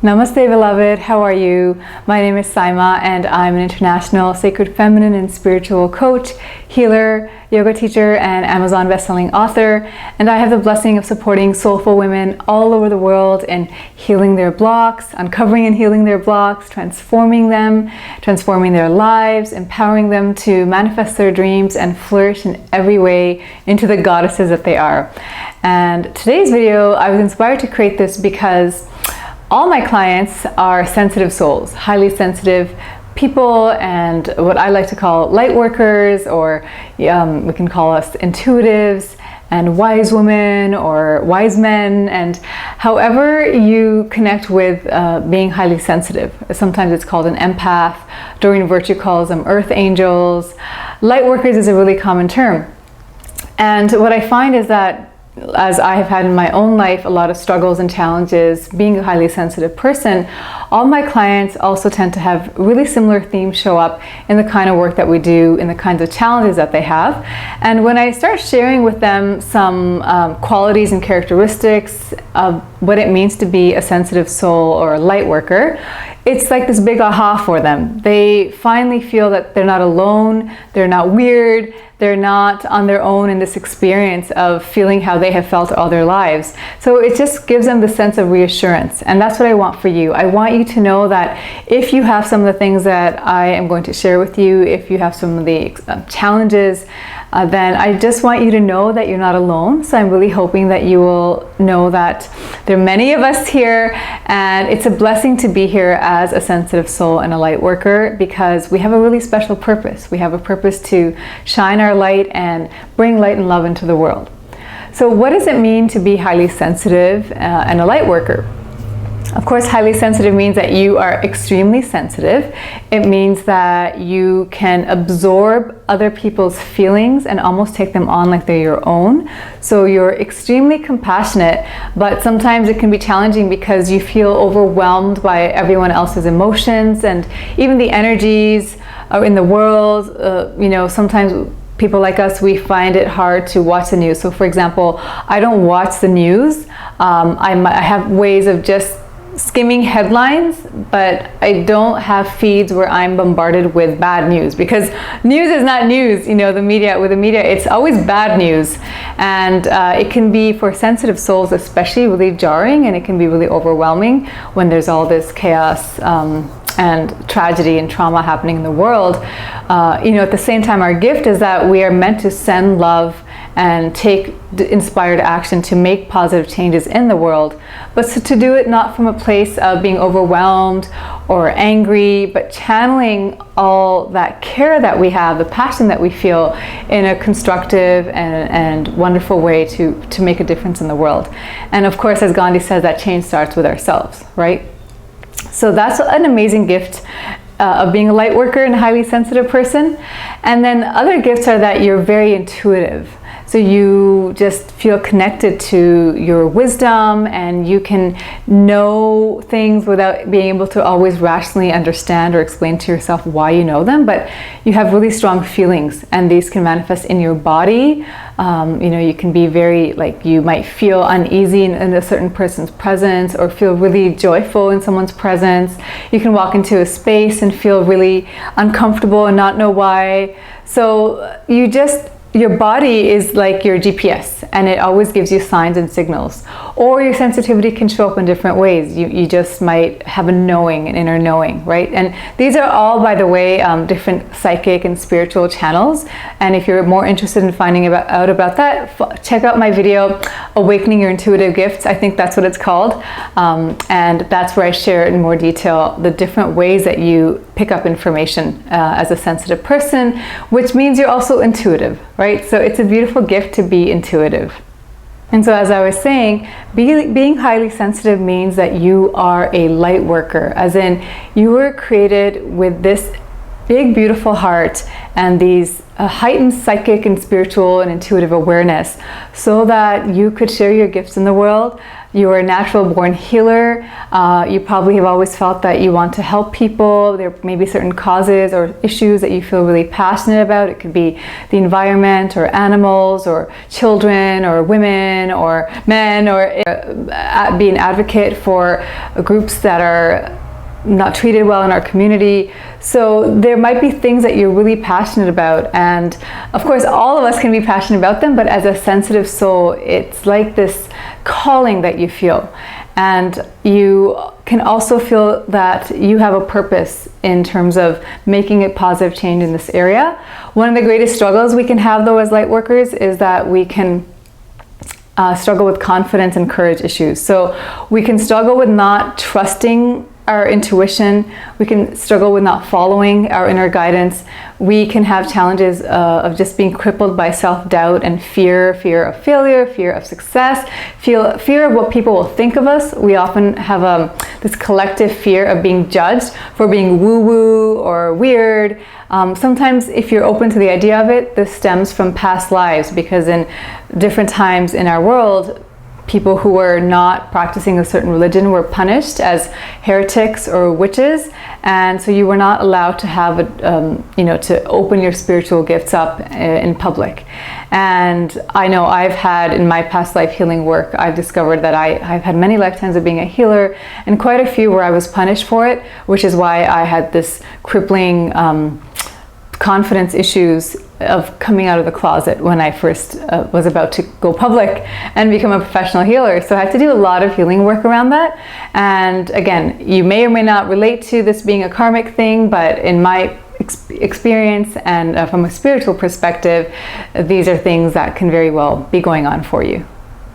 Namaste, beloved. How are you? My name is Syma, and I'm an international sacred feminine and spiritual coach, healer, yoga teacher, and Amazon bestselling author. And I have the blessing of supporting soulful women all over the world in healing their blocks, uncovering and healing their blocks, transforming them, transforming their lives, empowering them to manifest their dreams and flourish in every way into the goddesses that they are. And today's video, I was inspired to create this because all my clients are sensitive souls, highly sensitive people, and what I like to call light workers, or we can call us intuitives and wise women or wise men, and however you connect with being highly sensitive. Sometimes it's called an empath. Doreen Virtue calls them earth angels. Light workers is a really common term. And what I find is that as I have had in my own life a lot of struggles and challenges being a highly sensitive person, all my clients also tend to have really similar themes show up in the kind of work that we do, in the kinds of challenges that they have. And when I start sharing with them some qualities and characteristics of what it means to be a sensitive soul or a light worker, it's like this big aha for them. They finally feel that they're not alone, they're not weird, they're not on their own in this experience of feeling how they have felt all their lives. So it just gives them the sense of reassurance. And that's what I want for you. I want you to know that if you have some of the things that I am going to share with you, if you have some of the challenges, then I just want you to know that you're not alone. So I'm really hoping that you will know that there are many of us here, and it's a blessing to be here as a sensitive soul and a light worker, because we have a really special purpose. We have a purpose to shine our light and bring light and love into the world. So what does it mean to be highly sensitive and a light worker? Of course, highly sensitive means that you are extremely sensitive. It means that you can absorb other people's feelings and almost take them on like they're your own. So you're extremely compassionate, but sometimes it can be challenging because you feel overwhelmed by everyone else's emotions and even the energies in the world. Sometimes people like us, we find it hard to watch the news. So for example, I don't watch the news. I have ways of just skimming headlines, but I don't have feeds where I'm bombarded with bad news, because news is not news. With the media, it's always bad news. And it can be, for sensitive souls especially, really jarring, and it can be really overwhelming when there's all this chaos and tragedy and trauma happening in the world. At the same time, our gift is that we are meant to send love and take inspired action to make positive changes in the world, but to do it not from a place of being overwhelmed or angry, but channeling all that care that we have, the passion that we feel, in a constructive and wonderful way to make a difference in the world. And of course, as Gandhi says, that change starts with ourselves, right? So that's an amazing gift of being a light worker and a highly sensitive person. And then other gifts are that you're very intuitive. So you just feel connected to your wisdom, and you can know things without being able to always rationally understand or explain to yourself why you know them, but you have really strong feelings, and these can manifest in your body. You can be very, you might feel uneasy in a certain person's presence, or feel really joyful in someone's presence. You can walk into a space and feel really uncomfortable and not know why. So your body is like your GPS, and it always gives you signs and signals. Or your sensitivity can show up in different ways. You just might have an inner knowing, right? And these are all, by the way, different psychic and spiritual channels. And if you're more interested in finding out about that, check out my video, Awakening Your Intuitive Gifts. I think that's what it's called. And that's where I share in more detail the different ways that you pick up information as a sensitive person, which means you're also intuitive, right? So it's a beautiful gift to be intuitive. And so, as I was saying, being highly sensitive means that you are a light worker, as in you were created with this big, beautiful heart and these heightened psychic and spiritual and intuitive awareness, so that you could share your gifts in the world. you're a natural born healer. You probably have always felt that you want to help people. There may be certain causes or issues that you feel really passionate about. It could be the environment or animals or children or women or men, or be an advocate for groups that are not treated well in our community. So there might be things that you're really passionate about, and of course all of us can be passionate about them, but as a sensitive soul, it's like this calling that you feel, and you can also feel that you have a purpose in terms of making a positive change in this area. One of the greatest struggles we can have though as light workers is that we can struggle with confidence and courage issues. So we can struggle with not trusting our intuition. We can struggle with not following our inner guidance. We can have challenges of just being crippled by self-doubt and fear of failure, fear of success, fear of what people will think of us. We often have this collective fear of being judged for being woo-woo or weird. Sometimes if you're open to the idea of it, this stems from past lives, because in different times in our world, people who were not practicing a certain religion were punished as heretics or witches, and so you were not allowed to have to open your spiritual gifts up in public. And I know I've had, in my past life healing work, I've discovered that I've had many lifetimes of being a healer, and quite a few where I was punished for it, which is why I had this crippling confidence issues of coming out of the closet when I first was about to go public and become a professional healer. So I had to do a lot of healing work around that. And again, you may or may not relate to this being a karmic thing, but in my experience and from a spiritual perspective, these are things that can very well be going on for you.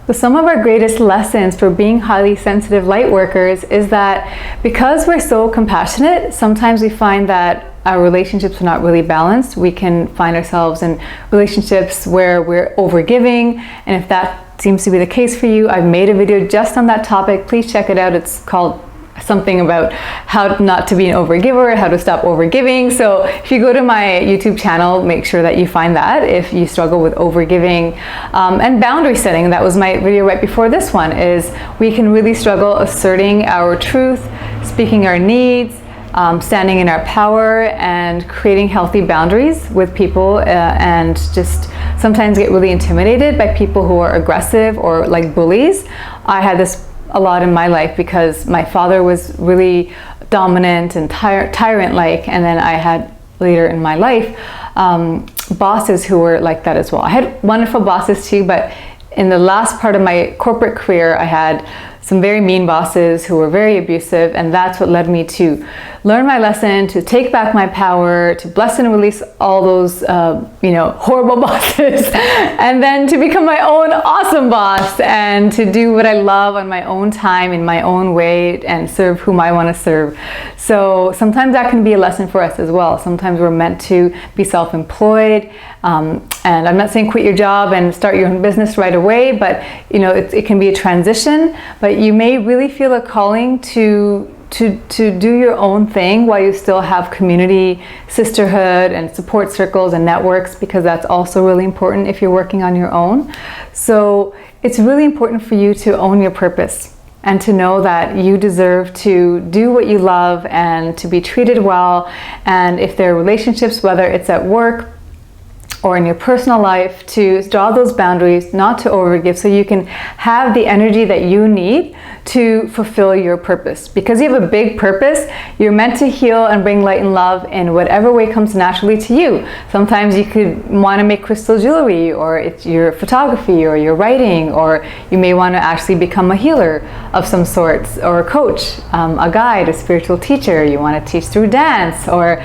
So some of our greatest lessons for being highly sensitive light workers is that because we're so compassionate, sometimes we find that our relationships are not really balanced. We can find ourselves in relationships where we're overgiving, and if that seems to be the case for you, I've made a video just on that topic. Please check it out. It's called something about how not to be an overgiver, how to stop overgiving. So if you go to my YouTube channel, make sure that you find that if you struggle with overgiving. And boundary setting, that was my video right before this one, is we can really struggle asserting our truth, speaking our needs, standing in our power, and creating healthy boundaries with people, and just sometimes get really intimidated by people who are aggressive or like bullies. I had this a lot in my life because my father was really dominant and tyrant-like, and then I had later in my life bosses who were like that as well. I had wonderful bosses too, but in the last part of my corporate career, I had some very mean bosses who were very abusive, and that's what led me to learn my lesson, to take back my power, to bless and release all those horrible bosses, and then to become my own awesome boss and to do what I love on my own time, in my own way, and serve whom I want to serve. So sometimes that can be a lesson for us as well. Sometimes we're meant to be self-employed, and I'm not saying quit your job and start your own business right away, but it can be a transition. But you may really feel a calling to do your own thing while you still have community, sisterhood, and support circles and networks, because that's also really important if you're working on your own. So it's really important for you to own your purpose and to know that you deserve to do what you love and to be treated well. And if there are relationships, whether it's at work or in your personal life, to draw those boundaries, not to overgive, so you can have the energy that you need to fulfill your purpose. Because you have a big purpose, you're meant to heal and bring light and love in whatever way comes naturally to you. Sometimes you could want to make crystal jewelry, or it's your photography, or your writing, or you may want to actually become a healer of some sorts, or a coach, a guide, a spiritual teacher. You want to teach through dance, or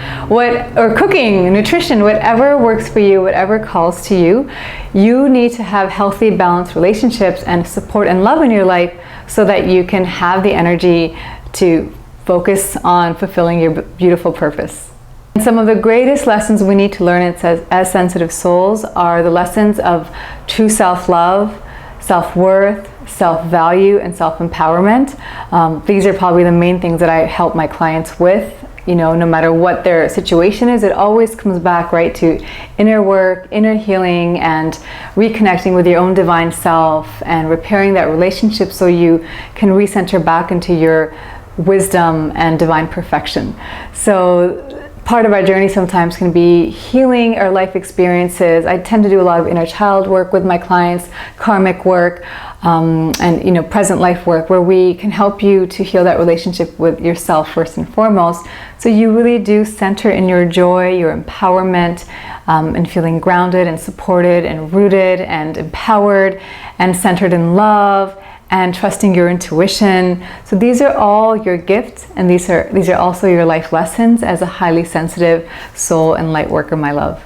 cooking, nutrition, whatever works for you, whatever calls to you. You need to have healthy, balanced relationships and support and love in your life so that you can have the energy to focus on fulfilling your beautiful purpose. And some of the greatest lessons we need to learn as sensitive souls are the lessons of true self-love, self-worth, self-value, and self-empowerment. These are probably the main things that I help my clients with no matter what their situation is, it always comes back, right, to inner work, inner healing, and reconnecting with your own divine self and repairing that relationship so you can recenter back into your wisdom and divine perfection. So part of our journey sometimes can be healing our life experiences. I tend to do a lot of inner child work with my clients, karmic work, and present life work, where we can help you to heal that relationship with yourself first and foremost, so you really do center in your joy, your empowerment, and feeling grounded and supported and rooted and empowered and centered in love and trusting your intuition. So these are all your gifts, and these are also your life lessons as a highly sensitive soul and light worker, my love.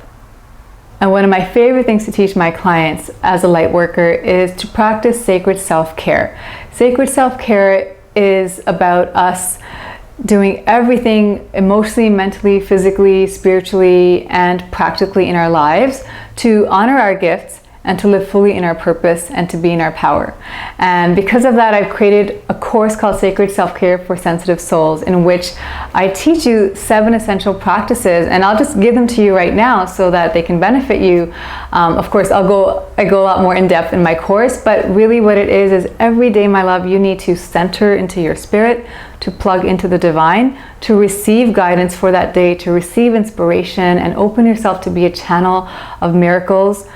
And one of my favorite things to teach my clients as a light worker is to practice sacred self-care. Sacred self-care is about us doing everything emotionally, mentally, physically, spiritually, and practically in our lives to honor our gifts and to live fully in our purpose and to be in our power. And because of that, I've created a course called Sacred Self-Care for Sensitive Souls, in which I teach you 7 essential practices, and I'll just give them to you right now so that they can benefit you. Of course, I go a lot more in depth in my course, but really what it is every day, my love, you need to center into your spirit, to plug into the divine, to receive guidance for that day, to receive inspiration, and open yourself to be a channel of miracles,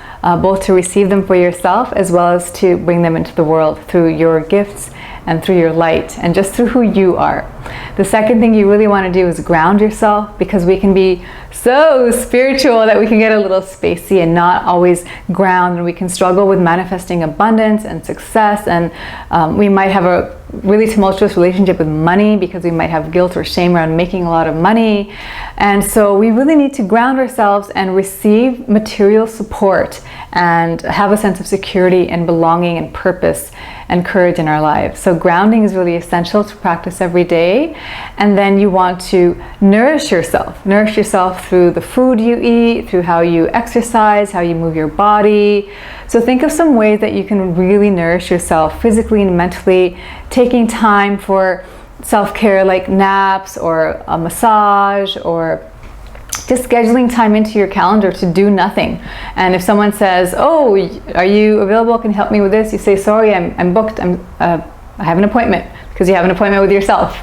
both to receive them for yourself as well as to bring them into the world through your gifts and through your light and just through who you are. The second thing you really want to do is ground yourself, because we can be so spiritual that we can get a little spacey and not always ground, and we can struggle with manifesting abundance and success, and we might have a really tumultuous relationship with money because we might have guilt or shame around making a lot of money. And so we really need to ground ourselves and receive material support and have a sense of security and belonging and purpose and courage in our lives. So grounding is really essential to practice every day. And then you want to nourish yourself through the food you eat, through how you exercise, how you move your body. So think of some ways that you can really nourish yourself physically and mentally, taking time for self-care like naps or a massage, or just scheduling time into your calendar to do nothing. And if someone says, "Oh, are you available? Can you help me with this?" You say, "Sorry, I'm booked. I have an appointment," because you have an appointment with yourself.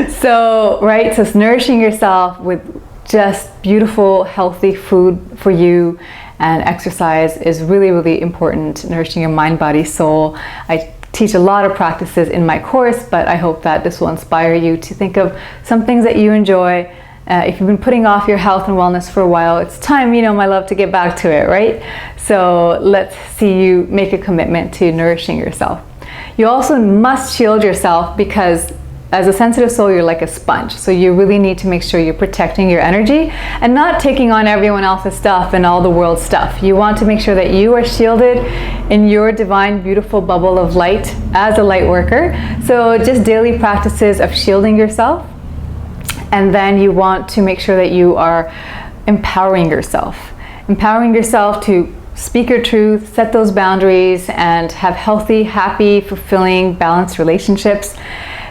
So, right, so it's nourishing yourself with just beautiful, healthy food for you, and exercise is really, really important, nourishing your mind, body, soul. I teach a lot of practices in my course, but I hope that this will inspire you to think of some things that you enjoy. If you've been putting off your health and wellness for a while, it's time, my love, to get back to it, right? So let's see you make a commitment to nourishing yourself. You also must shield yourself, because as a sensitive soul, you're like a sponge. So you really need to make sure you're protecting your energy and not taking on everyone else's stuff and all the world's stuff. You want to make sure that you are shielded in your divine, beautiful bubble of light as a light worker. So just daily practices of shielding yourself. And then you want to make sure that you are empowering yourself to speak your truth, set those boundaries, and have healthy, happy, fulfilling, balanced relationships,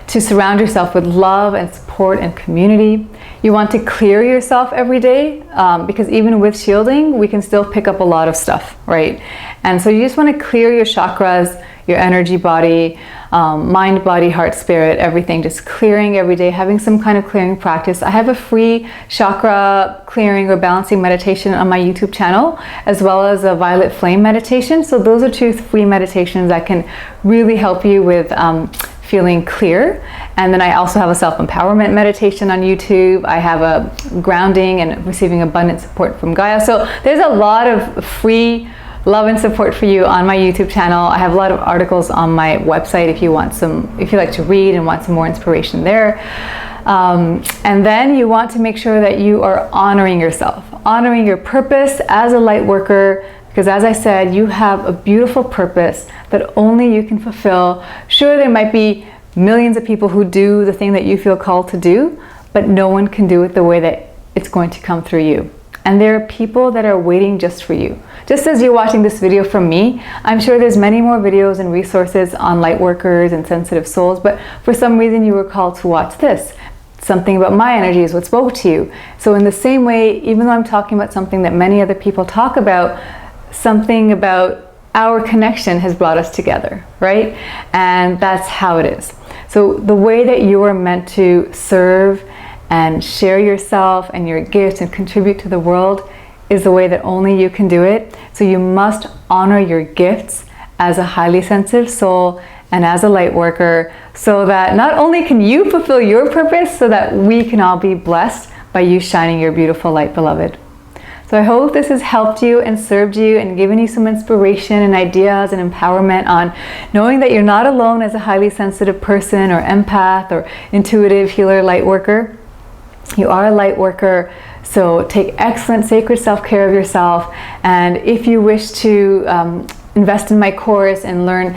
to surround yourself with love and support and community. You want to clear yourself every day, because even with shielding, we can still pick up a lot of stuff, right? And so you just want to clear your chakras, your energy body, mind, body, heart, spirit, everything, just clearing every day, having some kind of clearing practice. I have a free chakra clearing or balancing meditation on my YouTube channel, as well as a violet flame meditation. So those are 2 free meditations that can really help you with feeling clear. And then I also have a self-empowerment meditation on YouTube. I have a grounding and receiving abundant support from Gaia. So there's a lot of free love and support for you on my YouTube channel. I have a lot of articles on my website if you like to read and want some more inspiration there. And then you want to make sure that you are honoring yourself, honoring your purpose as a light worker, because as I said, you have a beautiful purpose that only you can fulfill. Sure, there might be millions of people who do the thing that you feel called to do, but no one can do it the way that it's going to come through you. And there are people that are waiting just for you. Just as you're watching this video from me, I'm sure there's many more videos and resources on light workers and sensitive souls, but for some reason you were called to watch this. something about my energy is what spoke to you. So in the same way, even though I'm talking about something that many other people talk about, something about our connection has brought us together, right? And that's how it is. So the way that you are meant to serve and share yourself and your gifts and contribute to the world is the way that only you can do it. So you must honor your gifts as a highly sensitive soul and as a light worker, so that not only can you fulfill your purpose, so that we can all be blessed by you shining your beautiful light, beloved. So I hope this has helped you and served you and given you some inspiration and ideas and empowerment on knowing that you're not alone as a highly sensitive person or empath or intuitive healer light worker. You are a light worker, so take excellent sacred self-care of yourself. And if you wish to invest in my course and learn,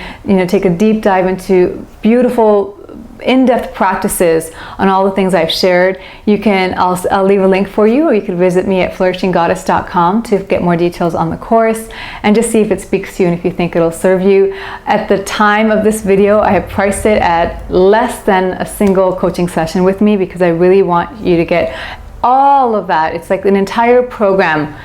take a deep dive into beautiful in-depth practices on all the things I've shared, I'll leave a link for you, or you could visit me at flourishinggoddess.com to get more details on the course and just see if it speaks to you and if you think it'll serve you. At the time of this video, I have priced it at less than a single coaching session with me, because I really want you to get all of that. It's like an entire program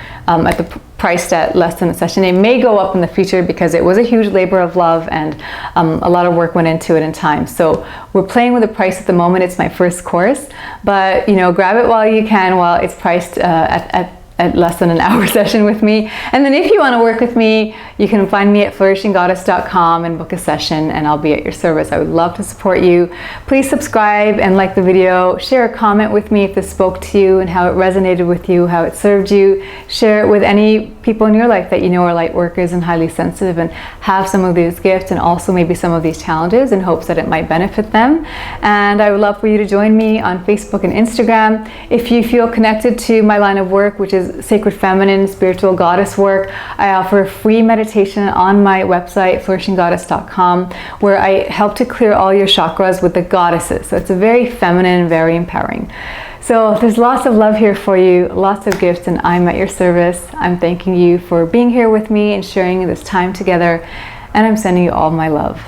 priced at less than a session. It may go up in the future because it was a huge labor of love and a lot of work went into it in time. So we're playing with the price at the moment. It's my first course, but grab it while you can, while it's priced at less than an hour session with me. And then if you want to work with me, you can find me at flourishinggoddess.com and book a session, and I'll be at your service. I would love to support you. Please subscribe and like the video. Share a comment with me if this spoke to you and how it resonated with you, how it served you. Share it with any people in your life that you know are light workers and highly sensitive and have some of these gifts and also maybe some of these challenges, in hopes that it might benefit them. And I would love for you to join me on Facebook and Instagram. If you feel connected to my line of work, which is sacred feminine spiritual goddess work, I offer a free meditation on my website, flourishinggoddess.com, where I help to clear all your chakras with the goddesses. So it's a very feminine, very empowering. So there's lots of love here for you, lots of gifts, and I'm at your service. I'm thanking you for being here with me and sharing this time together, and I'm sending you all my love.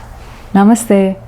Namaste.